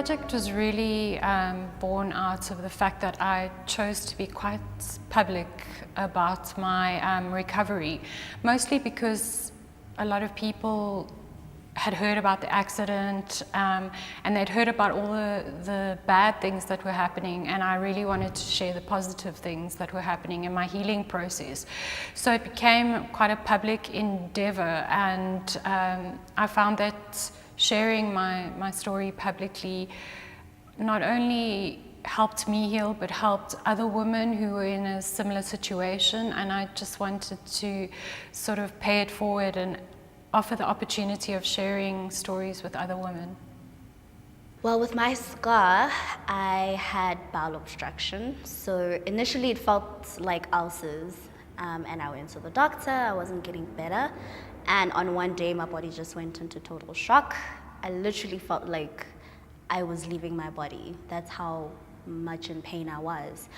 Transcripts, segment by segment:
project was really born out of the fact that I chose to be quite public about my recovery, mostly because a lot of people had heard about the accident and they'd heard about all the bad things that were happening, and I really wanted to share the positive things that were happening in my healing process. So it became quite a public endeavor, and I found that sharing my story publicly not only helped me heal, but helped other women who were in a similar situation, and I just wanted to sort of pay it forward and offer the opportunity of sharing stories with other women. Well, with my scar, I had bowel obstruction. So initially it felt like ulcers, and I went to the doctor. I wasn't getting better. And on one day, my body just went into total shock. I literally felt like I was leaving my body. That's how much in pain I was.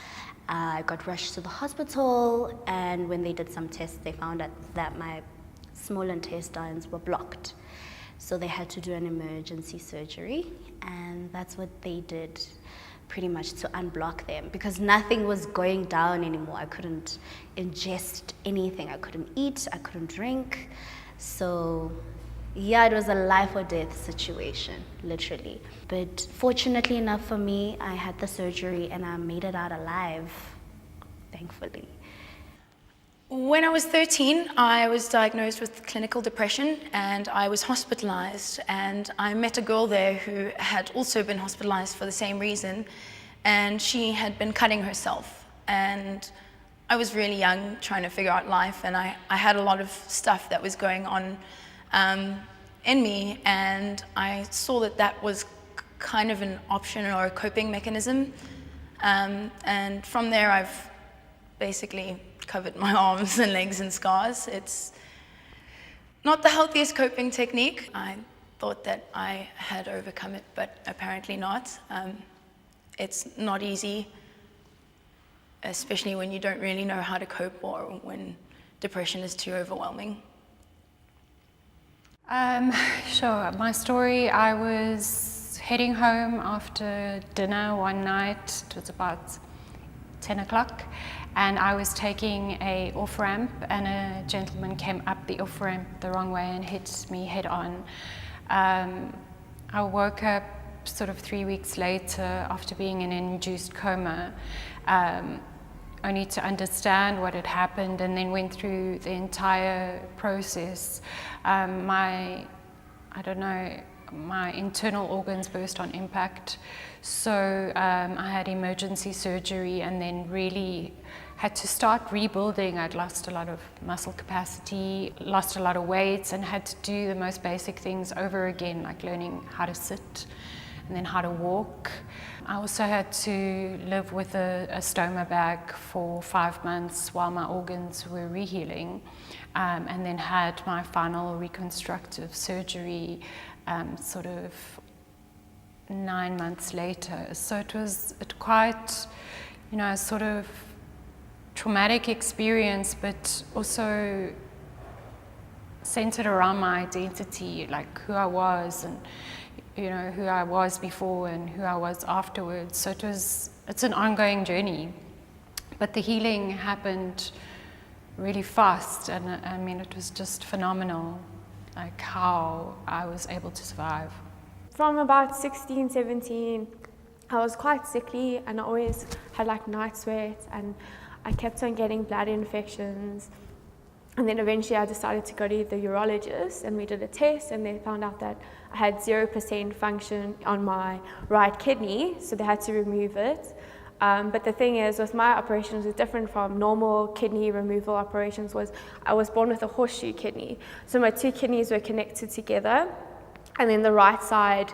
I got rushed to the hospital, and when they did some tests, they found out that my small intestines were blocked. So they had to do an emergency surgery, and that's what they did pretty much to unblock them, because nothing was going down anymore. I couldn't ingest anything. I couldn't eat, I couldn't drink. So yeah, it was a life or death situation, literally. But fortunately enough for me, I had the surgery and I made it out alive, thankfully. When I was 13, I was diagnosed with clinical depression and I was hospitalized, and I met a girl there who had also been hospitalized for the same reason, and she had been cutting herself. And I was really young, trying to figure out life, and I had a lot of stuff that was going on in me, and I saw that was kind of an option or a coping mechanism. And from there, I've basically covered my arms and legs in scars. It's not the healthiest coping technique. I thought that I had overcome it, but apparently not. It's not easy, especially when you don't really know how to cope or when depression is too overwhelming. Sure. My story, I was heading home after dinner one night. It was about 10 o'clock. And I was taking a off-ramp, and a gentleman came up the off-ramp the wrong way and hit me head on. I woke up sort of 3 weeks later after being in an induced coma, only to understand what had happened, and then went through the entire process. My internal organs burst on impact. So I had emergency surgery and then really had to start rebuilding. I'd lost a lot of muscle capacity, lost a lot of weight, and had to do the most basic things over again, like learning how to sit and then how to walk. I also had to live with a stoma bag for 5 months while my organs were rehealing, and then had my final reconstructive surgery sort of 9 months later. So it was quite, a sort of traumatic experience, but also centered around my identity, like who I was, and who I was before and who I was afterwards. So it's an ongoing journey, but the healing happened really fast, and I mean, it was just phenomenal, like how I was able to survive. From about 16, 17, I was quite sickly, and I always had like night sweats, and I kept on getting bladder infections. And then eventually I decided to go to the urologist, and we did a test, and they found out that I had 0% function on my right kidney, so they had to remove it. But the thing is, with my operations, was different from normal kidney removal operations. Was I was born with a horseshoe kidney, so my two kidneys were connected together, and then the right side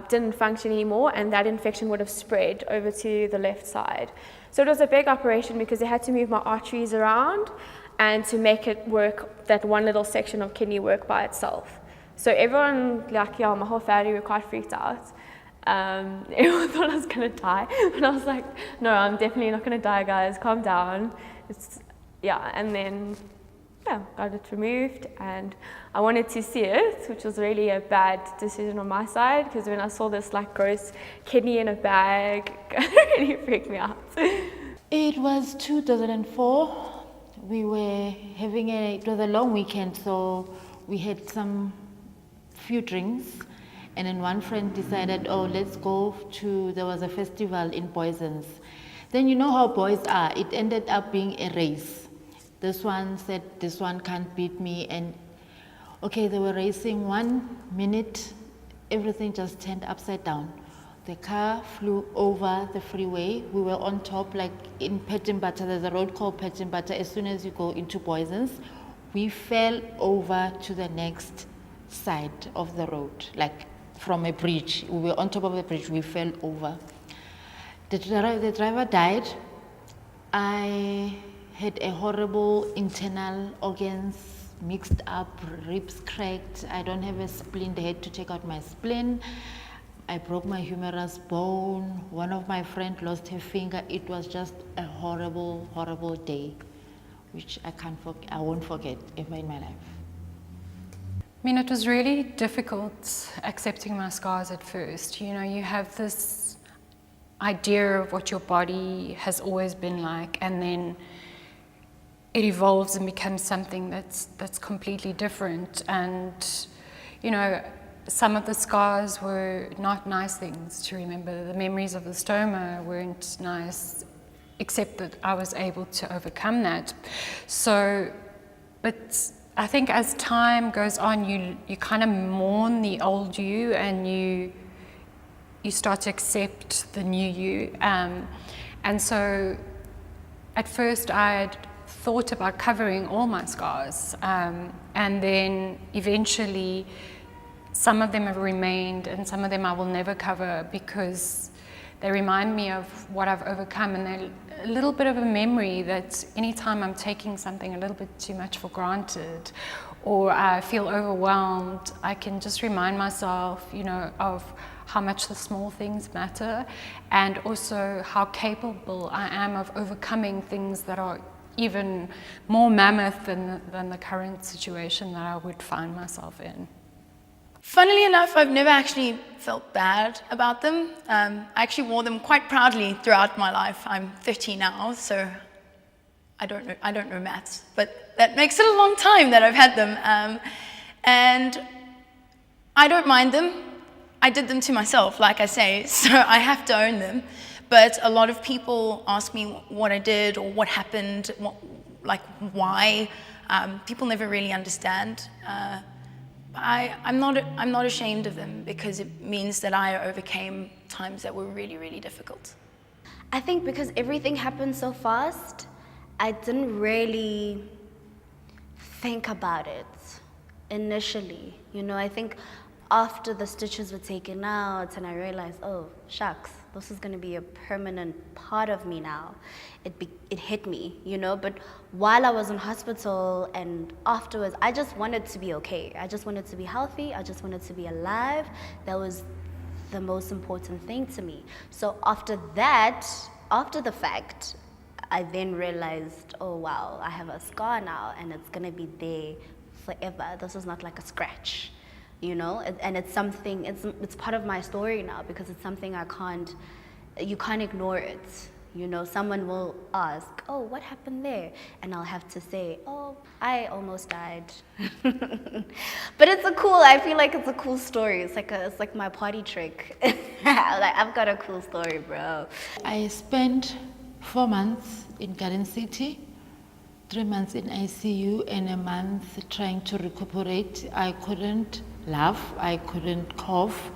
didn't function anymore, and that infection would have spread over to the left side. So it was a big operation because they had to move my arteries around and to make it work, that one little section of kidney work by itself. So everyone, my whole family were quite freaked out. Everyone thought I was going to die, and I was like, no, I'm definitely not going to die, guys, calm down. And then got it removed, and I wanted to see it, which was really a bad decision on my side, because when I saw this like gross kidney in a bag, it really freaked me out. It was 2004. We were having it was a long weekend, so we had some few drinks, and then one friend decided, oh, let's go there was a festival in Boysens. Then you know how boys are, it ended up being a race. This one said, this one can't beat me, and okay, they were racing 1 minute, everything just turned upside down. The car flew over the freeway. We were on top, like in Petimbata. There's a road called Petimbata. As soon as you go into Boysens, we fell over to the next side of the road, like from a bridge. We were on top of the bridge, we fell over. The driver died. I had a horrible internal organs mixed up, ribs cracked. I don't have a spleen. They had to take out my spleen. I broke my humerus bone. One of my friends lost her finger. It was just a horrible, horrible day, which I won't forget ever in my life. I mean, it was really difficult accepting my scars at first. You know, you have this idea of what your body has always been like, and then it evolves and becomes something that's completely different. And, you know, some of the scars were not nice things to remember. The memories of the stoma weren't nice, except that I was able to overcome that. So, but I think as time goes on, you kind of mourn the old you, and you start to accept the new you. And so at first I'd thought about covering all my scars, and then eventually some of them have remained, and some of them I will never cover, because they remind me of what I've overcome, and they're a little bit of a memory that anytime I'm taking something a little bit too much for granted, or I feel overwhelmed, I can just remind myself, you know, of how much the small things matter, and also how capable I am of overcoming things that are even more mammoth than the current situation that I would find myself in. Funnily enough, I've never actually felt bad about them. I actually wore them quite proudly throughout my life. I'm 30 now, so I don't know maths, but that makes it a long time that I've had them. And I don't mind them. I did them to myself, like I say, so I have to own them. But a lot of people ask me what I did or what happened, why. People never really understand. I'm not ashamed of them, because it means that I overcame times that were really, really difficult. I think because everything happened so fast, I didn't really think about it initially. You know, I think after the stitches were taken out and I realized, oh, shucks, this is going to be a permanent part of me now. It hit me, you know, but while I was in hospital and afterwards, I just wanted to be okay. I just wanted to be healthy. I just wanted to be alive. That was the most important thing to me. So after that, after the fact, I then realized, oh wow, I have a scar now and it's going to be there forever. This is not like a scratch. You know, and it's something, it's part of my story now, because it's something you can't ignore it. You know, someone will ask, oh, what happened there? And I'll have to say, oh, I almost died. But I feel like it's a cool story. It's like my party trick. Like, I've got a cool story, bro. I spent 4 months in Garden City, 3 months in ICU, and a month trying to recuperate. I couldn't laugh, I couldn't cough,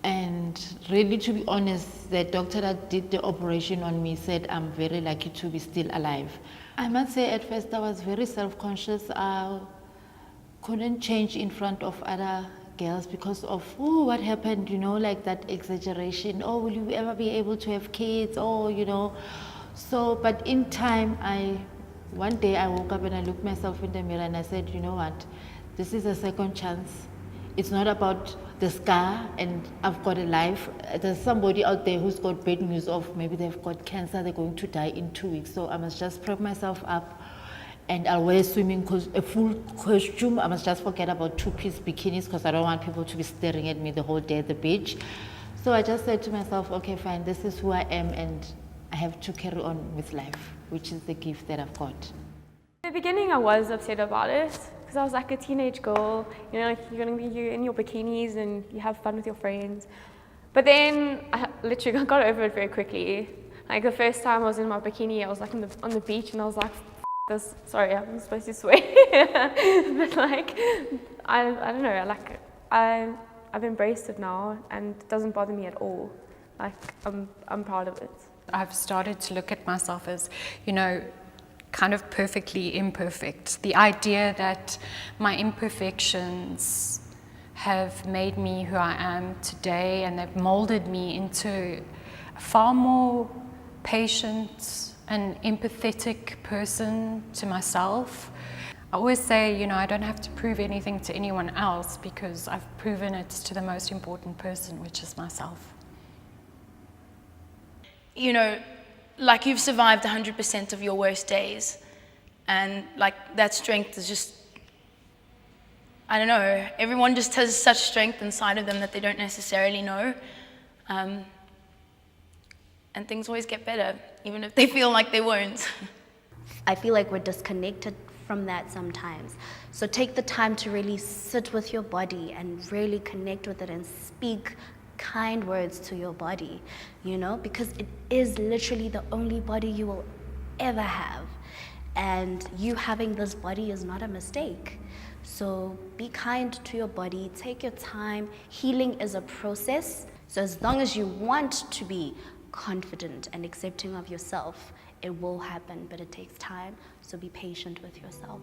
and really, to be honest, the doctor that did the operation on me said I'm very lucky to be still alive. I must say, at first I was very self-conscious. I couldn't change in front of other girls because of, oh, what happened, you know, like that exaggeration. Oh, will you ever be able to have kids? Oh, you know. So, but in time, one day I woke up and I looked myself in the mirror and I said, you know what? This is a second chance. It's not about the scar and I've got a life. There's somebody out there who's got bad news of maybe they've got cancer, they're going to die in 2 weeks. So I must just prep myself up and I'll wear a full costume. I must just forget about two-piece bikinis because I don't want people to be staring at me the whole day at the beach. So I just said to myself, okay, fine, this is who I am, and I have to carry on with life, which is the gift that I've got. In the beginning, I was upset about it because I was like a teenage girl. You know, like you're in your bikinis and you have fun with your friends. But then I literally got over it very quickly. Like the first time I was in my bikini, I was like on the beach, and I was like, this. Sorry, I'm supposed to swear. But like, I don't know. Like I've embraced it now, and it doesn't bother me at all. Like I'm proud of it. I've started to look at myself as, you know, kind of perfectly imperfect. The idea that my imperfections have made me who I am today, and they've molded me into a far more patient and empathetic person to myself. I always say, you know, I don't have to prove anything to anyone else because I've proven it to the most important person, which is myself. You know, like you've survived 100% of your worst days, and like that strength is just, I don't know, everyone just has such strength inside of them that they don't necessarily know. And things always get better, even if they feel like they won't. I feel like we're disconnected from that sometimes. So take the time to really sit with your body and really connect with it and speak kind words to your body, you know, because it is literally the only body you will ever have. And you having this body is not a mistake. So be kind to your body, take your time. Healing is a process. So as long as you want to be confident and accepting of yourself, it will happen, but it takes time. So be patient with yourself.